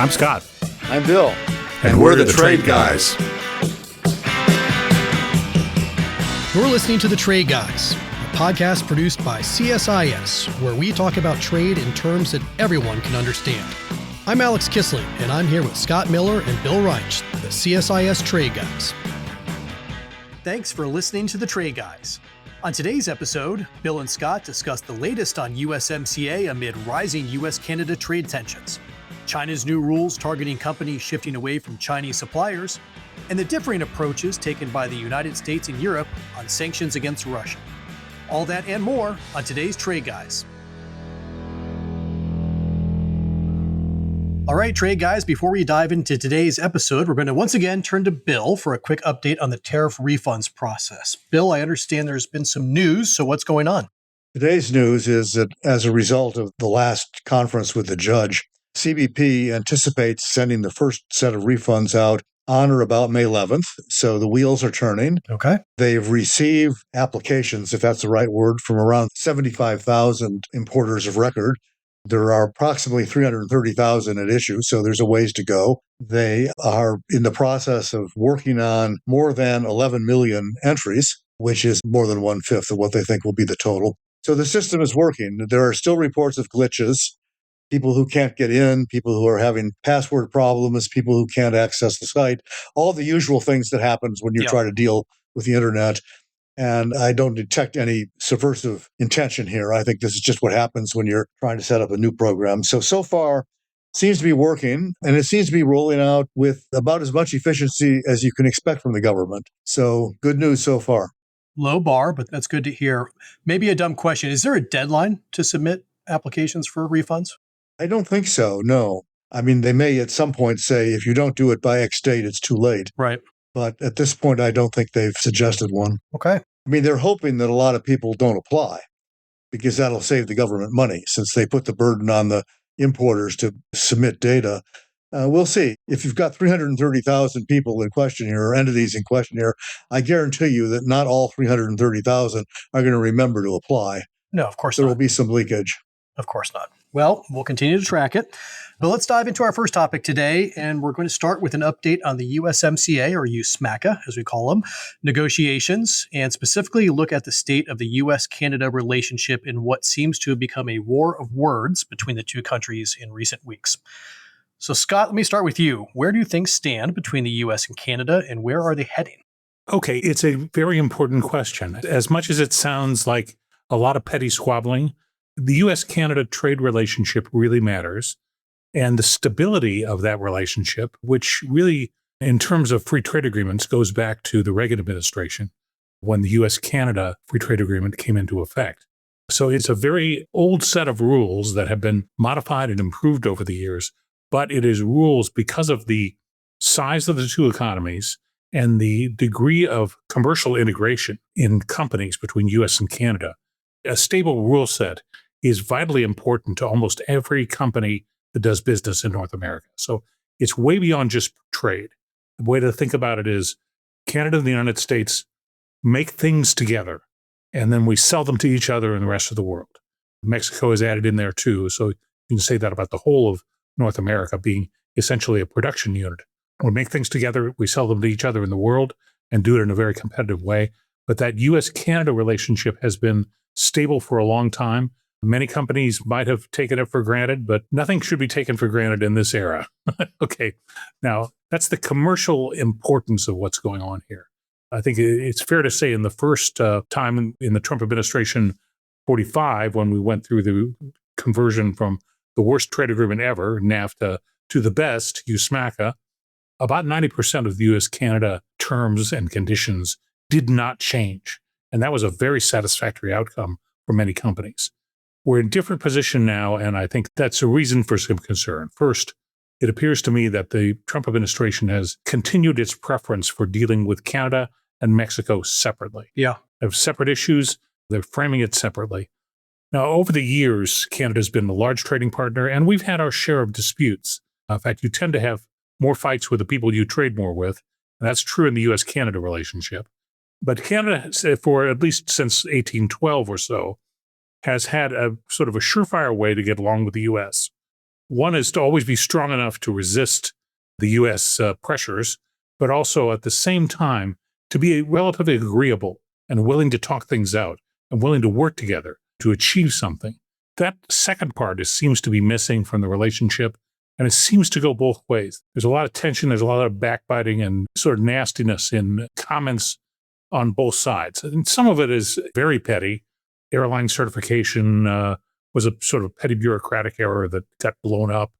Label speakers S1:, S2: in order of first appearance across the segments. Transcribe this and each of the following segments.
S1: I'm Scott.
S2: I'm Bill.
S1: And we're the Trade Guys.
S3: You're listening to The Trade Guys, a podcast produced by CSIS, where we talk about trade in terms that everyone can understand. I'm Alex Kissling, and I'm here with Scott Miller and Bill Reich, the CSIS Trade Guys. Thanks for listening to The Trade Guys. On today's episode, Bill and Scott discuss the latest on USMCA amid rising U.S. Canada trade tensions, China's new rules targeting companies shifting away from Chinese suppliers, and the differing approaches taken by the United States and Europe on sanctions against Russia. All that and more on today's Trade Guys. All right, Trade Guys, before we dive into today's episode, we're going to once again turn to Bill for a quick update on the tariff refunds process. Bill, I understand there's been some news, so what's going on?
S2: Today's news is that as a result of the last conference with the judge, CBP anticipates sending the first set of refunds out on or about May 11th. So the wheels are turning.
S3: Okay.
S2: They've received applications, if that's the right word, from around 75,000 importers of record. There are approximately 330,000 at issue, so there's a ways to go. They are in the process of working on more than 11 million entries, which is more than 1/5 of what they think will be the total. So the system is working. There are still reports of glitches. People who can't get in, people who are having password problems, people who can't access the site, all the usual things that happens when you try to deal with the internet. And I don't detect any subversive intention here. I think this is just what happens when you're trying to set up a new program. So far, it seems to be working, and it seems to be rolling out with about as much efficiency as you can expect from the government. So good news so far.
S3: Low bar, but that's good to hear. Maybe a dumb question. Is there a deadline to submit applications for refunds?
S2: I don't think so, no. I mean, they may at some point say, if you don't do it by X date, it's too late.
S3: Right.
S2: But at this point, I don't think they've suggested one.
S3: Okay.
S2: I mean, they're hoping that a lot of people don't apply because that'll save the government money since they put the burden on the importers to submit data. We'll see. If you've got 330,000 people in question here or entities in question here, I guarantee you that not all 330,000 are going to remember to apply.
S3: No, of course
S2: not. There will
S3: not.
S2: be some leakage.
S3: Of course not. Well, we'll continue to track it. But let's dive into our first topic today, and we're going to start with an update on the USMCA, or USMCA, as we call them, negotiations, and specifically look at the state of the U.S. Canada relationship in what seems to have become a war of words between the two countries in recent weeks. So, Scott, let me start with you. Where do things stand between the U.S. and Canada, and where are they heading?
S1: Okay, it's a very important question. As much as it sounds like a lot of petty squabbling, the U.S.-Canada trade relationship really matters, and the stability of that relationship, which really, in terms of free trade agreements, goes back to the Reagan administration when the U.S.-Canada free trade agreement came into effect. So it's a very old set of rules that have been modified and improved over the years, but it is rules because of the size of the two economies and the degree of commercial integration in companies between U.S. and Canada. A stable rule set is vitally important to almost every company that does business in North America. So it's way beyond just trade. The way to think about it is Canada and the United States make things together, and then we sell them to each other and the rest of the world. Mexico is added in there too, so you can say that about the whole of North America being essentially a production unit. We make things together, we sell them to each other in the world, and do it in a very competitive way. But that U.S.-Canada relationship has been stable for a long time. Many companies might have taken it for granted, but nothing should be taken for granted in this era. Okay, now that's the commercial importance of what's going on here. I think it's fair to say in the first time in the Trump administration, 45, when we went through the conversion from the worst trade agreement ever, NAFTA, to the best, USMCA, about 90% of the U.S.-Canada terms and conditions did not change. And that was a very satisfactory outcome for many companies. We're in a different position now, and I think that's a reason for some concern. First, it appears to me that the Trump administration has continued its preference for dealing with Canada and Mexico separately.
S3: Yeah.
S1: They have separate issues. They're framing it separately. Now, over the years, Canada's been a large trading partner, and we've had our share of disputes. In fact, you tend to have more fights with the people you trade more with, and that's true in the U.S.-Canada relationship. But Canada, for at least since 1812 or so, has had a sort of a surefire way to get along with the U.S., One is to always be strong enough to resist the U.S. Pressures, but also at the same time to be relatively agreeable and willing to talk things out and willing to work together to achieve something. That second part seems to be missing from the relationship, and it seems to go both ways. There's a lot of tension, there's a lot of backbiting and sort of nastiness in comments on both sides. And some of it is very petty. Airline certification was a sort of petty bureaucratic error that got blown up.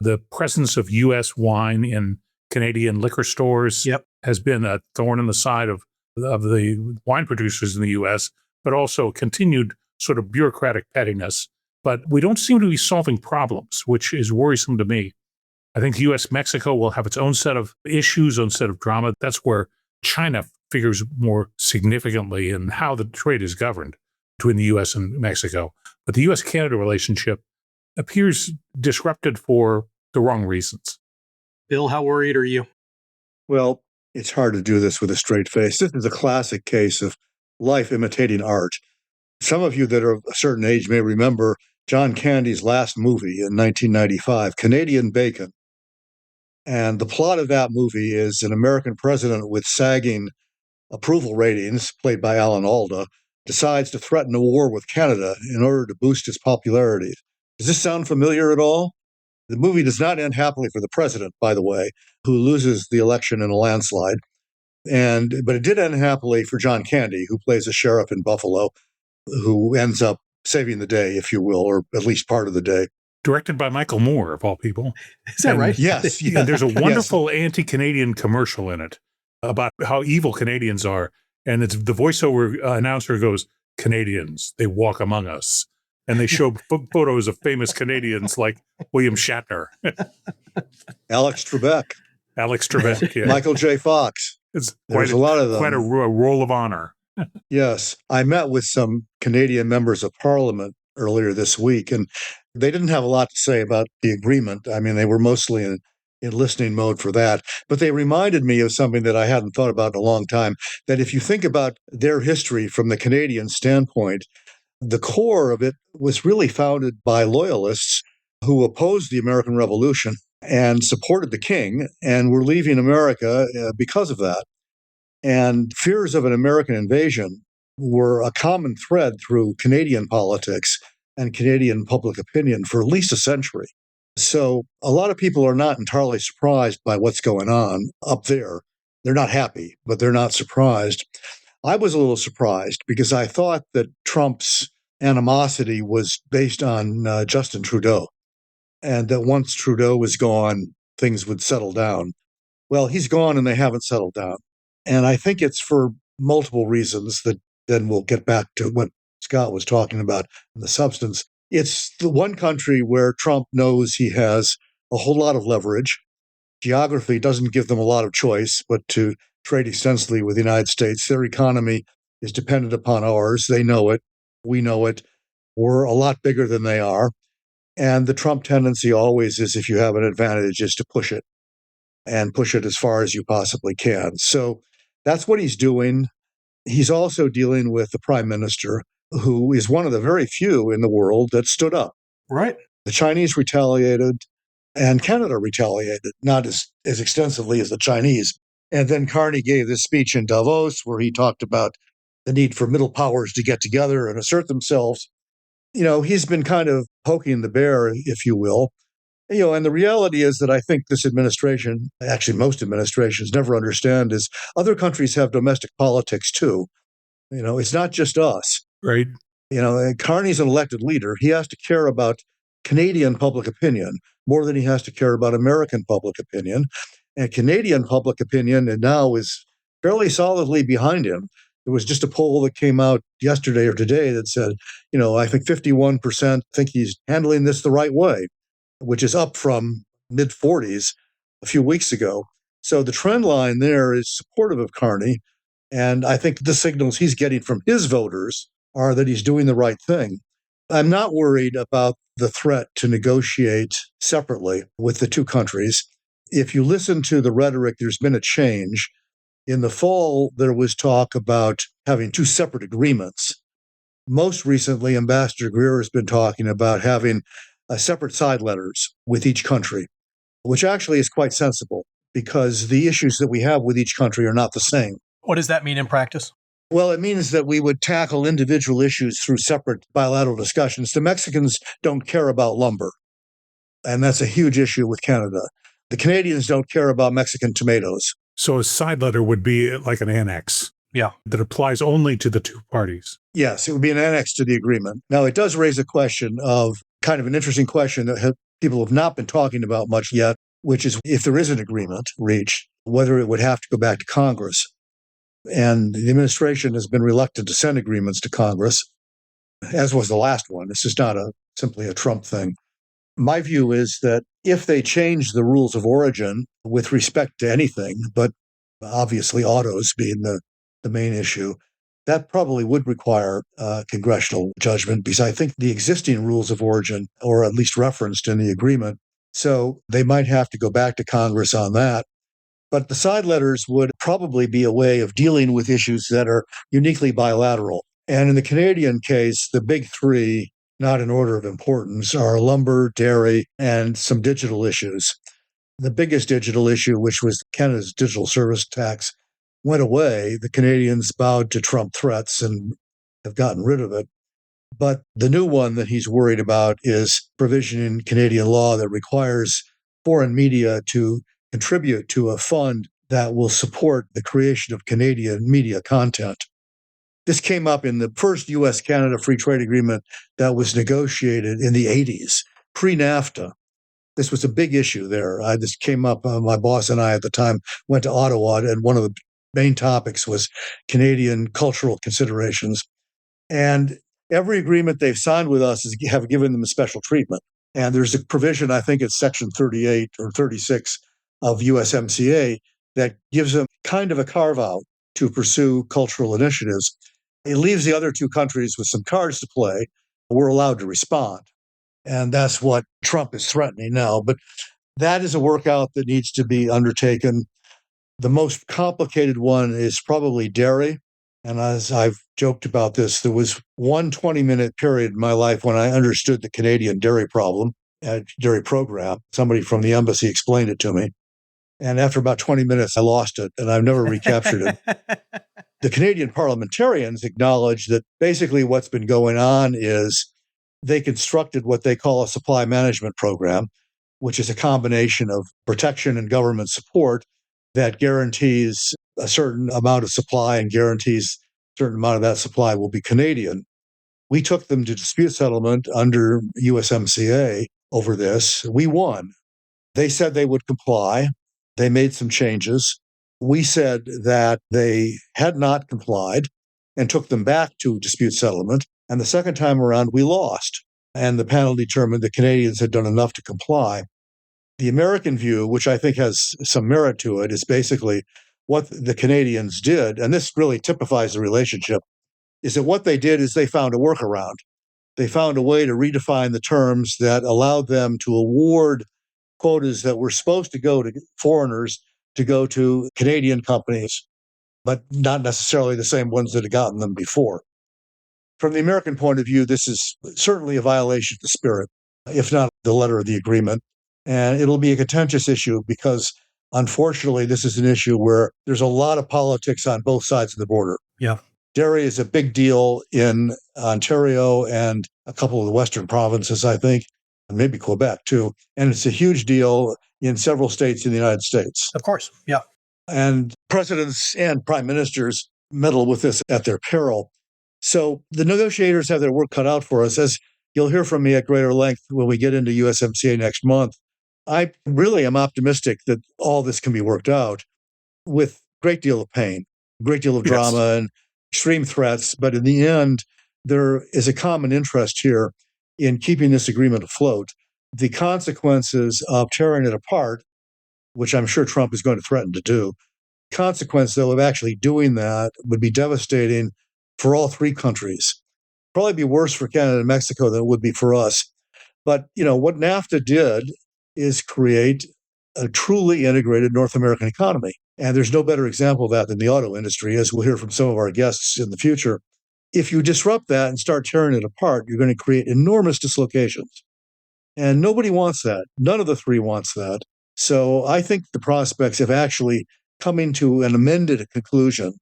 S1: The presence of U.S. wine in Canadian liquor stores has been a thorn in the side of the wine producers in the U.S., but also continued sort of bureaucratic pettiness. But we don't seem to be solving problems, which is worrisome to me. I think U.S.-Mexico will have its own set of issues, own set of drama. That's where China figures more significantly in how the trade is governed between the U.S. and Mexico. But the U.S.-Canada relationship appears disrupted for the wrong reasons.
S3: Bill, how worried are you?
S2: Well, it's hard to do this with a straight face. This is a classic case of life imitating art. Some of you that are of a certain age may remember John Candy's last movie in 1995, Canadian Bacon. And the plot of that movie is an American president with sagging approval ratings, played by Alan Alda, decides to threaten a war with Canada in order to boost his popularity. Does this sound familiar at all? The movie does not end happily for the president, by the way, who loses the election in a landslide. But it did end happily for John Candy, who plays a sheriff in Buffalo, who ends up saving the day, if you will, or at least part of the day.
S1: Directed by Michael Moore, of all people.
S3: Is that right?
S2: Yes.
S1: Yeah. And there's a wonderful anti-Canadian commercial in it about how evil Canadians are. And it's the voiceover announcer goes, "Canadians, they walk among us." And they show photos of famous Canadians like William Shatner.
S2: Alex Trebek,
S1: yeah.
S2: Michael J. Fox.
S1: It's
S2: There's a lot of them.
S1: Quite a roll of honor.
S2: Yes. I met with some Canadian members of Parliament earlier this week, and they didn't have a lot to say about the agreement. I mean, they were mostly in listening mode for that. But they reminded me of something that I hadn't thought about in a long time, that if you think about their history from the Canadian standpoint, the core of it was really founded by loyalists who opposed the American Revolution and supported the king and were leaving America because of that. And fears of an American invasion were a common thread through Canadian politics and Canadian public opinion for at least a century. So a lot of people are not entirely surprised by what's going on up there. They're not happy, but they're not surprised. I was a little surprised because I thought that Trump's animosity was based on Justin Trudeau, and that once Trudeau was gone, things would settle down. Well, he's gone and they haven't settled down. And I think it's for multiple reasons that then we'll get back to what Scott was talking about in the substance. It's the one country where Trump knows he has a whole lot of leverage. Geography doesn't give them a lot of choice, but to trade extensively with the United States. Their economy is dependent upon ours. They know it. We know it. We're a lot bigger than they are. And the Trump tendency always is, if you have an advantage, is to push it and push it as far as you possibly can. So that's what he's doing. He's also dealing with the prime minister, who is one of the very few in the world that stood up.
S3: Right.
S2: The Chinese retaliated and Canada retaliated, not as extensively as the Chinese. And then Carney gave this speech in Davos where he talked about the need for middle powers to get together and assert themselves. He's been kind of poking the bear, if you will. And the reality is that I think this administration, actually most administrations, never understand is other countries have domestic politics too. It's not just us.
S1: Right.
S2: Carney's an elected leader. He has to care about Canadian public opinion more than he has to care about American public opinion. And Canadian public opinion now is fairly solidly behind him. There was just a poll that came out yesterday or today that said, I think 51% think he's handling this the right way, which is up from mid-40s a few weeks ago. So the trend line there is supportive of Carney. And I think the signals he's getting from his voters are that he's doing the right thing. I'm not worried about the threat to negotiate separately with the two countries. If you listen to the rhetoric, there's been a change. In the fall, there was talk about having two separate agreements. Most recently, Ambassador Greer has been talking about having separate side letters with each country, which actually is quite sensible because the issues that we have with each country are not the same.
S3: What does that mean in practice?
S2: Well, it means that we would tackle individual issues through separate bilateral discussions. The Mexicans don't care about lumber, and that's a huge issue with Canada. The Canadians don't care about Mexican tomatoes.
S1: So a side letter would be like an annex.
S3: Yeah.
S1: That applies only to the two parties.
S2: Yes, it would be an annex to the agreement. Now, it does raise a question of kind of an interesting question that people have not been talking about much yet, which is if there is an agreement reached, whether it would have to go back to Congress. And the administration has been reluctant to send agreements to Congress, as was the last one. This is not simply a Trump thing. My view is that if they change the rules of origin with respect to anything, but obviously autos being the main issue, that probably would require congressional judgment because I think the existing rules of origin are at least referenced in the agreement. So they might have to go back to Congress on that. But the side letters would probably be a way of dealing with issues that are uniquely bilateral. And in the Canadian case, the big three, not in order of importance, are lumber, dairy, and some digital issues. The biggest digital issue, which was Canada's digital service tax, went away. The Canadians bowed to Trump threats and have gotten rid of it. But the new one that he's worried about is provision in Canadian law that requires foreign media to contribute to a fund that will support the creation of Canadian media content. This came up in the first U.S. Canada free trade agreement that was negotiated in the 80s, pre-NAFTA. This was a big issue there. This came up, my boss and I at the time went to Ottawa, and one of the main topics was Canadian cultural considerations. And every agreement they've signed with us have given them a special treatment. And there's a provision, I think it's Section 38 or 36 of USMCA, that gives them kind of a carve-out to pursue cultural initiatives. It leaves the other two countries with some cards to play. We're allowed to respond. And that's what Trump is threatening now. But that is a workout that needs to be undertaken. The most complicated one is probably dairy. And as I've joked about this, there was one 20-minute period in my life when I understood the Canadian dairy problem, dairy program. Somebody from the embassy explained it to me. And after about 20 minutes, I lost it, and I've never recaptured it. The Canadian parliamentarians acknowledge that basically what's been going on is they constructed what they call a supply management program, which is a combination of protection and government support that guarantees a certain amount of supply and guarantees a certain amount of that supply will be Canadian. We took them to dispute settlement under USMCA over this. We won. They said they would comply. They made some changes. We said that they had not complied and took them back to dispute settlement. And the second time around, we lost. And the panel determined the Canadians had done enough to comply. The American view, which I think has some merit to it, is basically what the Canadians did, and this really typifies the relationship, is that what they did is they found a workaround. They found a way to redefine the terms that allowed them to award quotas that were supposed to go to foreigners to go to Canadian companies, but not necessarily the same ones that had gotten them before. From the American point of view, this is certainly a violation of the spirit, if not the letter of the agreement. And it'll be a contentious issue because, unfortunately, this is an issue where there's a lot of politics on both sides of the border.
S3: Yeah.
S2: Dairy is a big deal in Ontario and a couple of the western provinces, I think, and maybe Quebec too. And it's a huge deal in several states in the United States.
S3: Of course. Yeah.
S2: And presidents and prime ministers meddle with this at their peril. So the negotiators have their work cut out for us. As you'll hear from me at greater length when we get into USMCA next month, I really am optimistic that all this can be worked out with a great deal of pain, a great deal of drama and extreme threats. But in the end, there is a common interest here in keeping this agreement afloat. The consequences of tearing it apart, which I'm sure Trump is going to threaten to do, consequence, though, of actually doing that would be devastating for all three countries. Probably be worse for Canada and Mexico than it would be for us. But, what NAFTA did is create a truly integrated North American economy. And there's no better example of that than the auto industry, as we'll hear from some of our guests in the future. If you disrupt that and start tearing it apart, you're going to create enormous dislocations. And nobody wants that. None of the three wants that. So I think the prospects of actually coming to an amended conclusion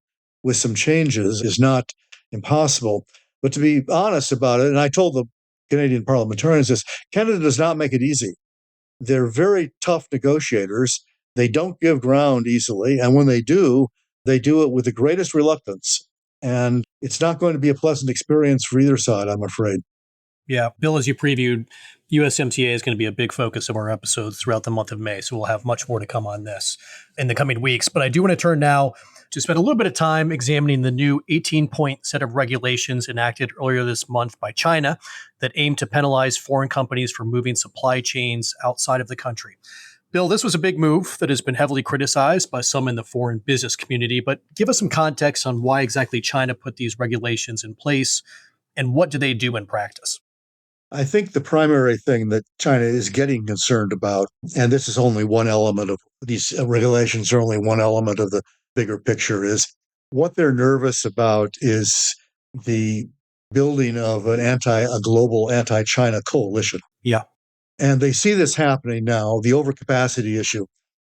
S2: with some changes is not impossible. But to be honest about it, and I told the Canadian parliamentarians this, Canada does not make it easy. They're very tough negotiators. They don't give ground easily. And when they do it with the greatest reluctance. And it's not going to be a pleasant experience for either side, I'm afraid.
S3: Yeah, Bill, as you previewed, USMCA is going to be a big focus of our episodes throughout the month of May. So we'll have much more to come on this in the coming weeks. But I do want to turn now to spend a little bit of time examining the new 18-point set of regulations enacted earlier this month by China that aim to penalize foreign companies for moving supply chains outside of the country. Bill, this was a big move that has been heavily criticized by some in the foreign business community, but give us some context on why exactly China put these regulations in place and what do they do in practice?
S2: I think the primary thing that China is getting concerned about, and this is only one element of these regulations are only one element of the bigger picture, is what they're nervous about is the building of a global anti-China coalition.
S3: Yeah.
S2: And they see this happening now. The overcapacity issue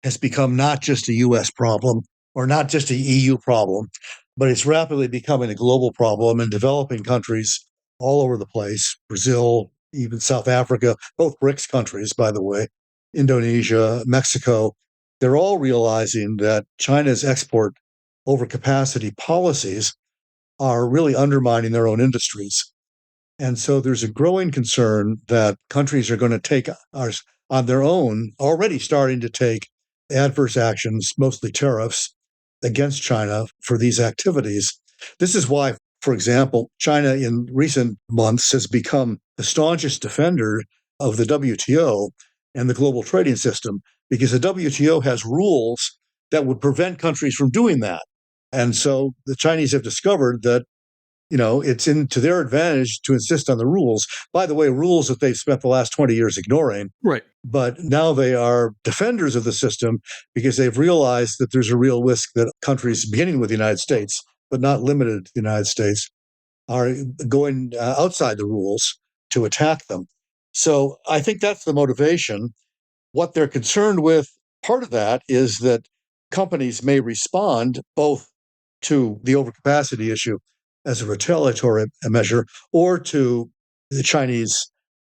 S2: has become not just a U.S. problem or not just an EU problem, but it's rapidly becoming a global problem in developing countries all over the place. Brazil, even South Africa, both BRICS countries, by the way, Indonesia, Mexico, they're all realizing that China's export overcapacity policies are really undermining their own industries. And so there's a growing concern that countries are going to take on their own, already starting to take adverse actions, mostly tariffs, against China for these activities. This is why, for example, China in recent months has become the staunchest defender of the WTO and the global trading system, because the WTO has rules that would prevent countries from doing that. And so the Chinese have discovered that it's to their advantage to insist on the rules. By the way, rules that they've spent the last 20 years ignoring.
S3: Right.
S2: But now they are defenders of the system because they've realized that there's a real risk that countries, beginning with the United States, but not limited to the United States, are going outside the rules to attack them. So I think that's the motivation. What they're concerned with, part of that is that companies may respond both to the overcapacity issue as a retaliatory measure, or to the Chinese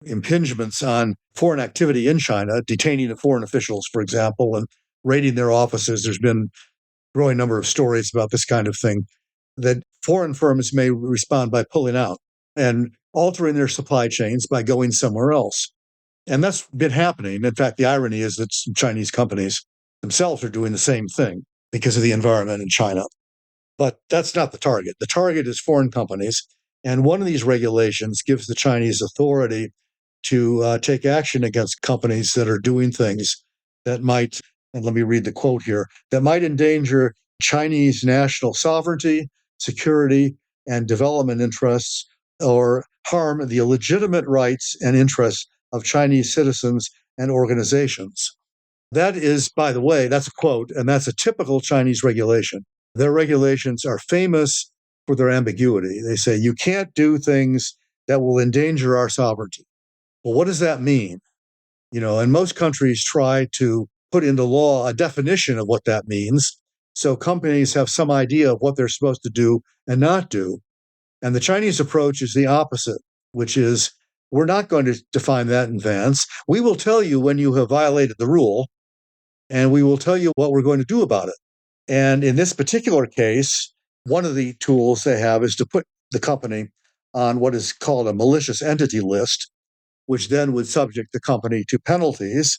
S2: impingements on foreign activity in China, detaining of foreign officials, for example, and raiding their offices. There's been a growing number of stories about this kind of thing, that foreign firms may respond by pulling out and altering their supply chains by going somewhere else. And that's been happening. In fact, the irony is that Chinese companies themselves are doing the same thing because of the environment in China. But that's not the target. The target is foreign companies. And one of these regulations gives the Chinese authority to take action against companies that are doing things that might, and let me read the quote here, that might endanger Chinese national sovereignty, security, and development interests, or harm the legitimate rights and interests of Chinese citizens and organizations. That is, by the way, that's a quote, and that's a typical Chinese regulation. Their regulations are famous for their ambiguity. They say, you can't do things that will endanger our sovereignty. Well, what does that mean? And most countries try to put into law a definition of what that means, so companies have some idea of what they're supposed to do and not do. And the Chinese approach is the opposite, which is, we're not going to define that in advance. We will tell you when you have violated the rule, and we will tell you what we're going to do about it. And in this particular case, one of the tools they have is to put the company on what is called a malicious entity list, which then would subject the company to penalties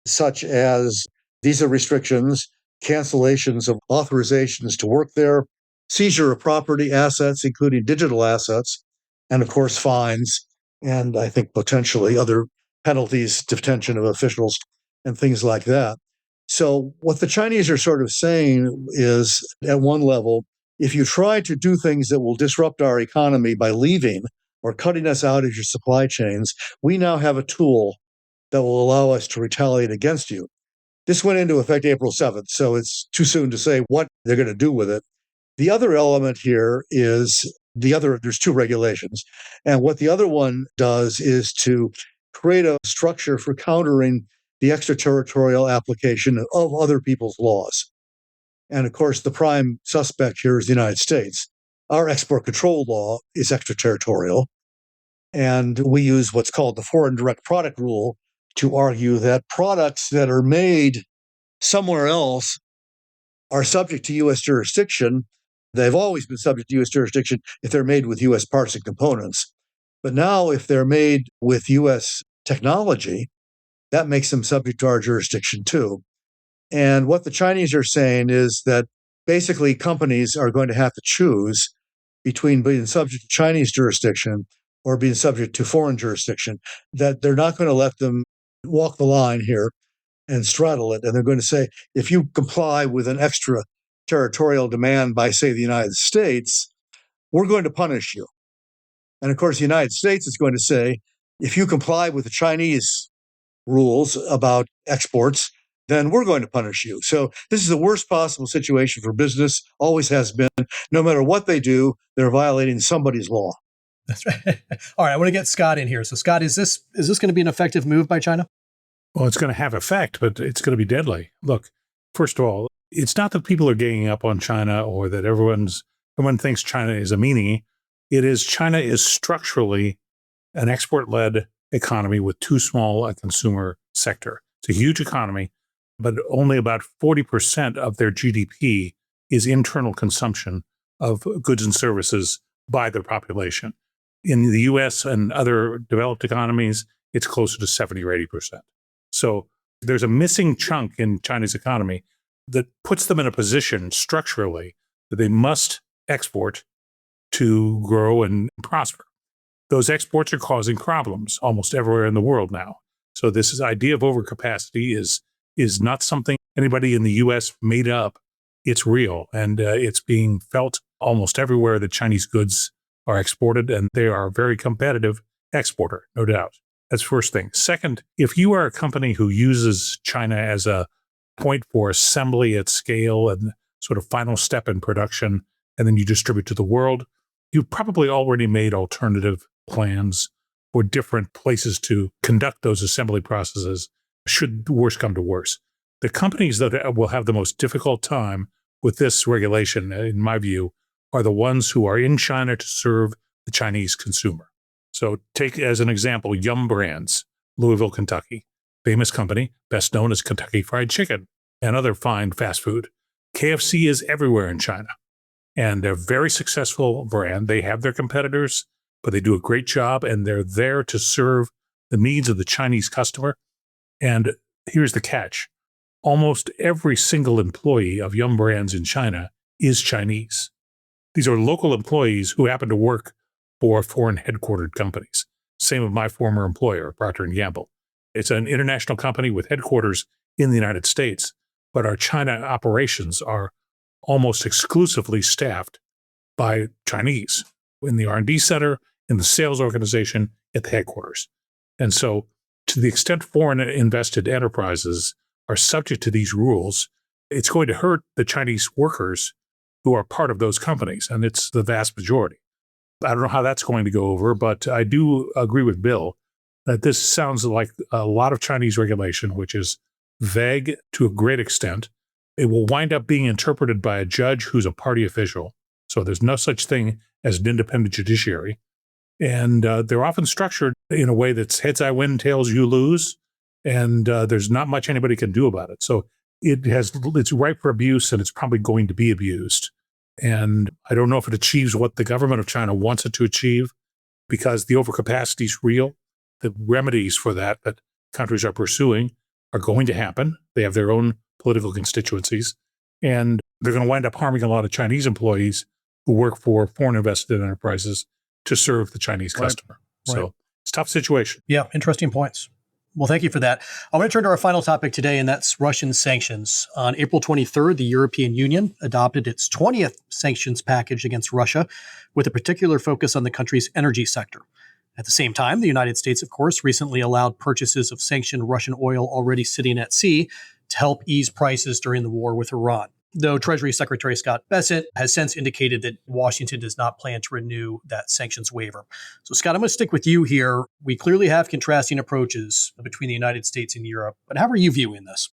S2: such as visa restrictions, cancellations of authorizations to work there, seizure of property assets, including digital assets, and of course, fines, and I think potentially other penalties, detention of officials, and things like that. So what the Chinese are sort of saying is, at one level, if you try to do things that will disrupt our economy by leaving or cutting us out of your supply chains, we now have a tool that will allow us to retaliate against you. This went into effect April 7th, so it's too soon to say what they're going to do with it. The other element here is there's two regulations. And what the other one does is to create a structure for countering the extraterritorial application of other people's laws. And of course, the prime suspect here is the United States. Our export control law is extraterritorial, and we use what's called the foreign direct product rule to argue that products that are made somewhere else are subject to U.S. jurisdiction. They've always been subject to U.S. jurisdiction if they're made with U.S. parts and components. But now, if they're made with U.S. technology, that makes them subject to our jurisdiction too. And what the Chinese are saying is that basically companies are going to have to choose between being subject to Chinese jurisdiction or being subject to foreign jurisdiction, that they're not going to let them walk the line here and straddle it. And they're going to say, if you comply with an extraterritorial demand by, say, the United States, we're going to punish you. And of course, the United States is going to say, if you comply with the Chinese rules about exports, then we're going to punish you. So this is the worst possible situation for business, always has been. No matter what they do, they're violating somebody's law.
S3: That's right. All right, I want to get Scott in here. So Scott, is this going to be an effective move by China?
S1: Well, it's going to have effect, but it's going to be deadly. Look, first of all, it's not that people are ganging up on China or that everyone thinks China is a meanie. It is China is structurally an export-led economy with too small a consumer sector. It's a huge economy, but only about 40% of their GDP is internal consumption of goods and services by their population. In the U.S. and other developed economies, it's closer to 70 or 80%. So there's a missing chunk in China's economy that puts them in a position structurally that they must export to grow and prosper. Those exports are causing problems almost everywhere in the world now. So this idea of overcapacity is not something anybody in the U.S. made up. It's real, and it's being felt almost everywhere that Chinese goods are exported, and they are a very competitive exporter, no doubt. That's the first thing. Second, if you are a company who uses China as a point for assembly at scale and sort of final step in production, and then you distribute to the world, you've probably already made alternative plans for different places to conduct those assembly processes should worse come to worse. The companies that will have the most difficult time with this regulation, in my view, are the ones who are in China to serve the Chinese consumer. So take as an example, Yum Brands, Louisville, Kentucky, famous company, best known as Kentucky Fried Chicken and other fine fast food. KFC is everywhere in China, and they're a very successful brand. They have their competitors, but they do a great job, and they're there to serve the needs of the Chinese customer. And here's the catch. Almost every single employee of Yum Brands in China is Chinese. These are local employees who happen to work for foreign headquartered companies. Same with my former employer, Procter & Gamble. It's an international company with headquarters in the United States, but our China operations are almost exclusively staffed by Chinese in the R&D center, in the sales organization, at the headquarters. And so to the extent foreign invested enterprises are subject to these rules, it's going to hurt the Chinese workers who are part of those companies, and it's the vast majority. I don't know how that's going to go over, but I do agree with Bill that this sounds like a lot of Chinese regulation, which is vague to a great extent. It will wind up being interpreted by a judge who's a party official. So there's no such thing as an independent judiciary. And they're often structured in a way that's heads I win, tails you lose. And there's not much anybody can do about it. So it's ripe for abuse, and it's probably going to be abused. And I don't know if it achieves what the government of China wants it to achieve, because the overcapacity is real. The remedies for that countries are pursuing are going to happen. They have their own political constituencies, and they're going to wind up harming a lot of Chinese employees who work for foreign invested enterprises to serve the Chinese customer. Right. So it's a tough situation.
S3: Yeah, interesting points. Well, thank you for that. I want to turn to our final topic today, and that's Russian sanctions. On April 23rd, the European Union adopted its 20th sanctions package against Russia, with a particular focus on the country's energy sector. At the same time, the United States, of course, recently allowed purchases of sanctioned Russian oil already sitting at sea to help ease prices during the war with Iran. though Treasury Secretary Scott Bessent has since indicated that Washington does not plan to renew that sanctions waiver. So, Scott, I'm going to stick with you here. We clearly have contrasting approaches between the United States and Europe, but how are you viewing this?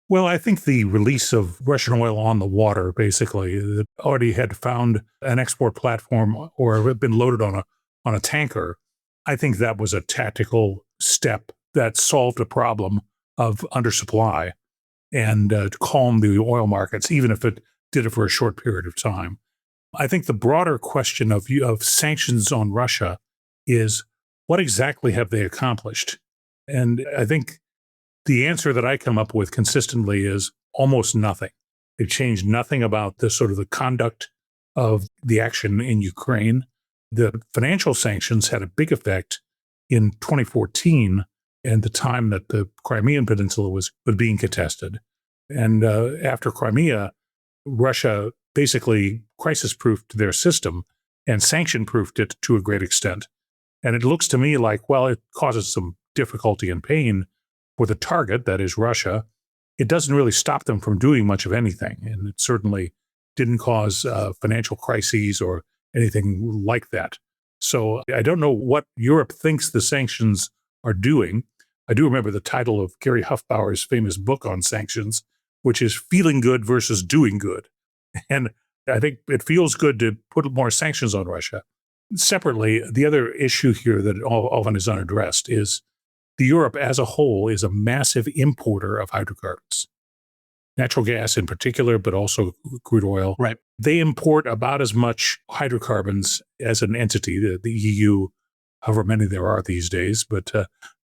S1: Well, I think the release of Russian oil on the water, basically, that already had found an export platform or had been loaded on a tanker, I think that was a tactical step that solved a problem of undersupply and to calm the oil markets, even if it did it for a short period of time. I think the broader question of sanctions on Russia is what exactly have they accomplished? And I think the answer that I come up with consistently is almost nothing. They've changed nothing about the sort of the conduct of the action in Ukraine. The financial sanctions had a big effect in 2014 and the time that the Crimean Peninsula was being contested. And after Crimea, Russia basically crisis-proofed their system and sanction-proofed it to a great extent. And it looks to me like, well, it causes some difficulty and pain for the target, that is Russia. It doesn't really stop them from doing much of anything. And it certainly didn't cause financial crises or anything like that. So I don't know what Europe thinks the sanctions are doing. I do remember the title of Gary Huffbauer's famous book on sanctions, which is Feeling Good versus Doing Good. And I think it feels good to put more sanctions on Russia. Separately, the other issue here that often is unaddressed is Europe as a whole is a massive importer of hydrocarbons. Natural gas in particular, but also crude oil.
S3: Right.
S1: They import about as much hydrocarbons as an entity, the EU, however many there are these days, but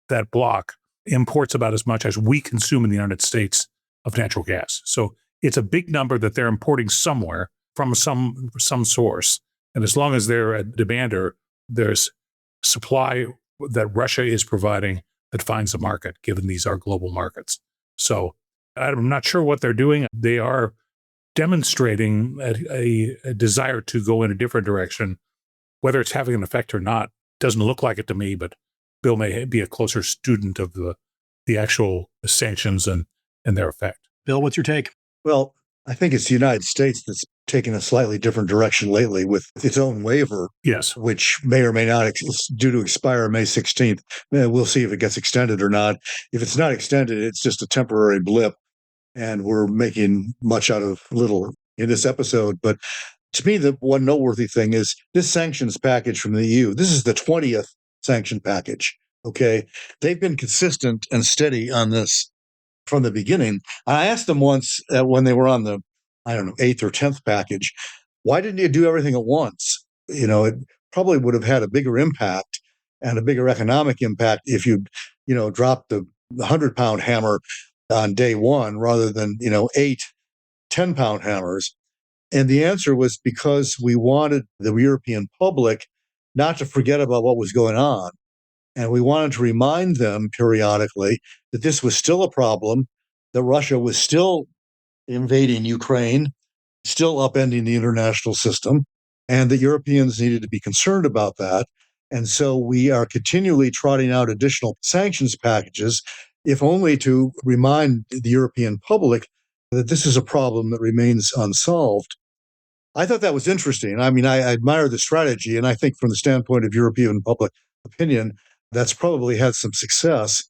S1: that bloc imports about as much as we consume in the United States of natural gas. So it's a big number that they're importing somewhere from some source. And as long as they're a demander, there's supply that Russia is providing that finds a market, given these are global markets. So I'm not sure what they're doing. They are demonstrating a desire to go in a different direction. Whether it's having an effect or not doesn't look like it to me, but Bill may be a closer student of the actual sanctions and their effect.
S3: Bill, what's your take?
S2: Well, I think it's the United States that's taken a slightly different direction lately with its own waiver,
S1: Yes.
S2: which may or may not due to expire May 16th. We'll see if it gets extended or not. If it's not extended, it's just a temporary blip, and we're making much out of little in this episode. But to me, the one noteworthy thing is this sanctions package from the EU. This is the 20th sanction package, okay? They've been consistent and steady on this from the beginning. I asked them once when they were on the, 8th or 10th package, why didn't you do everything at once? It probably would have had a bigger impact and a bigger economic impact if you, dropped the 100-pound hammer on day one rather than, 8 10-pound hammers. And the answer was because we wanted the European public not to forget about what was going on. And we wanted to remind them periodically that this was still a problem, that Russia was still invading Ukraine, still upending the international system, and that Europeans needed to be concerned about that. And so we are continually trotting out additional sanctions packages, if only to remind the European public that this is a problem that remains unsolved. I thought that was interesting. I mean, I admire the strategy, and I think from the standpoint of European public opinion, that's probably had some success.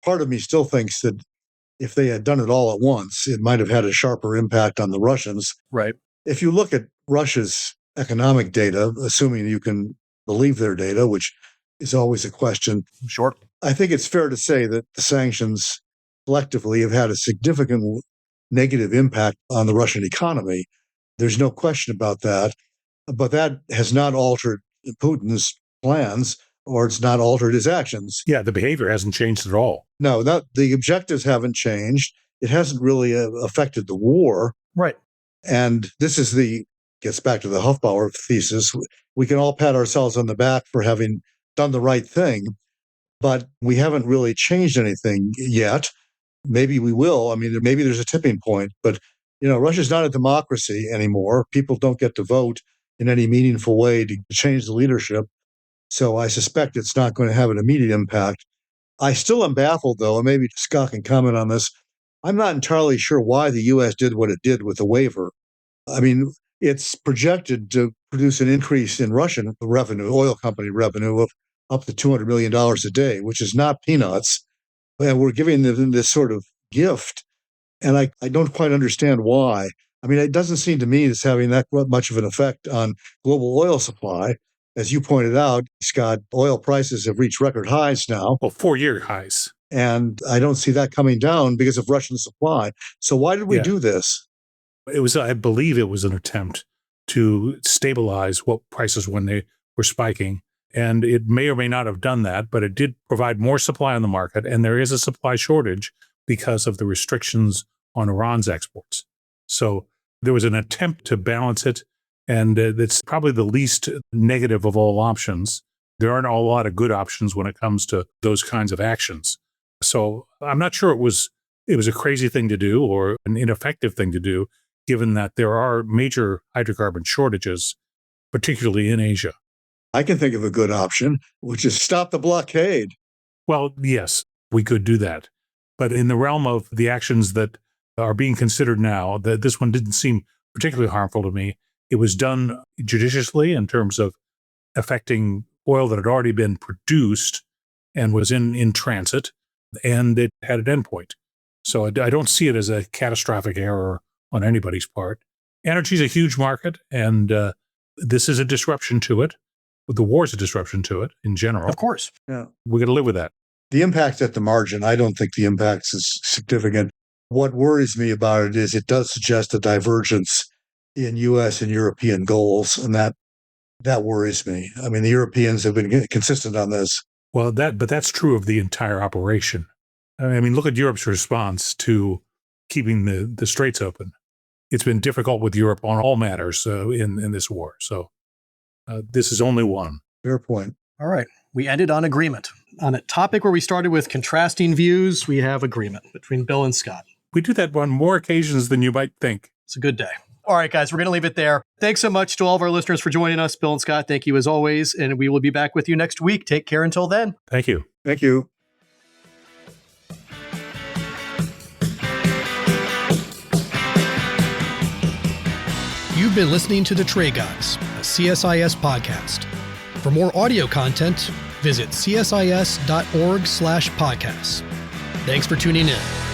S2: Part of me still thinks that if they had done it all at once, it might have had a sharper impact on the Russians.
S3: Right.
S2: If you look at Russia's economic data, assuming you can believe their data, which is always a question,
S3: Sure.
S2: I think it's fair to say that the sanctions collectively have had a significant negative impact on the Russian economy. There's no question about that. But that has not altered Putin's plans, or it's not altered his actions.
S1: Yeah, the behavior hasn't changed at all.
S2: No, the objectives haven't changed. It hasn't really affected the war.
S3: Right.
S2: And this gets back to the Hofbauer thesis. We can all pat ourselves on the back for having done the right thing, but we haven't really changed anything yet. Maybe we will. I mean, maybe there's a tipping point, but Russia's not a democracy anymore. People don't get to vote in any meaningful way to change the leadership. So I suspect it's not going to have an immediate impact. I still am baffled, though, and maybe Scott can comment on this. I'm not entirely sure why the U.S. did what it did with the waiver. I mean, it's projected to produce an increase in Russian revenue, oil company revenue of up to $200 million a day, which is not peanuts. And we're giving them this sort of gift. And I don't quite understand why. I mean, it doesn't seem to me it's having that much of an effect on global oil supply. As you pointed out, Scott, oil prices have reached record highs now.
S1: Well, 4-year highs.
S2: And I don't see that coming down because of Russian supply. So why did we do this?
S1: I believe it was an attempt to stabilize what prices when they were spiking. And it may or may not have done that, but it did provide more supply on the market. And there is a supply shortage because of the restrictions on Iran's exports. So there was an attempt to balance it. And it's probably the least negative of all options. There aren't a lot of good options when it comes to those kinds of actions. So I'm not sure it was a crazy thing to do or an ineffective thing to do, given that there are major hydrocarbon shortages, particularly in Asia.
S2: I can think of a good option, which is stop the blockade.
S1: Well, yes, we could do that. But in the realm of the actions that are being considered now, this one didn't seem particularly harmful to me. It was done judiciously in terms of affecting oil that had already been produced and was in transit, and it had an endpoint. So I don't see it as a catastrophic error on anybody's part. Energy is a huge market, and this is a disruption to it. The war is a disruption to it in general.
S3: Of course.
S2: Yeah.
S1: We're going to live with that.
S2: The impact at the margin, I don't think the impact is significant. What worries me about it is it does suggest a divergence in U.S. and European goals, and that worries me. I mean, the Europeans have been consistent on this.
S1: Well, but that's true of the entire operation. I mean, look at Europe's response to keeping the straits open. It's been difficult with Europe on all matters in this war. So this is only one.
S2: Fair point.
S3: All right. We ended on agreement. On a topic where we started with contrasting views, we have agreement between Bill and Scott.
S1: We do that on more occasions than you might think.
S3: It's a good day. All right, guys, we're going to leave it there. Thanks so much to all of our listeners for joining us. Bill and Scott, thank you as always. And we will be back with you next week. Take care until then.
S1: Thank you.
S2: Thank you.
S3: You've been listening to The Trade Guys, a CSIS podcast. For more audio content, visit csis.org/podcasts. Thanks for tuning in.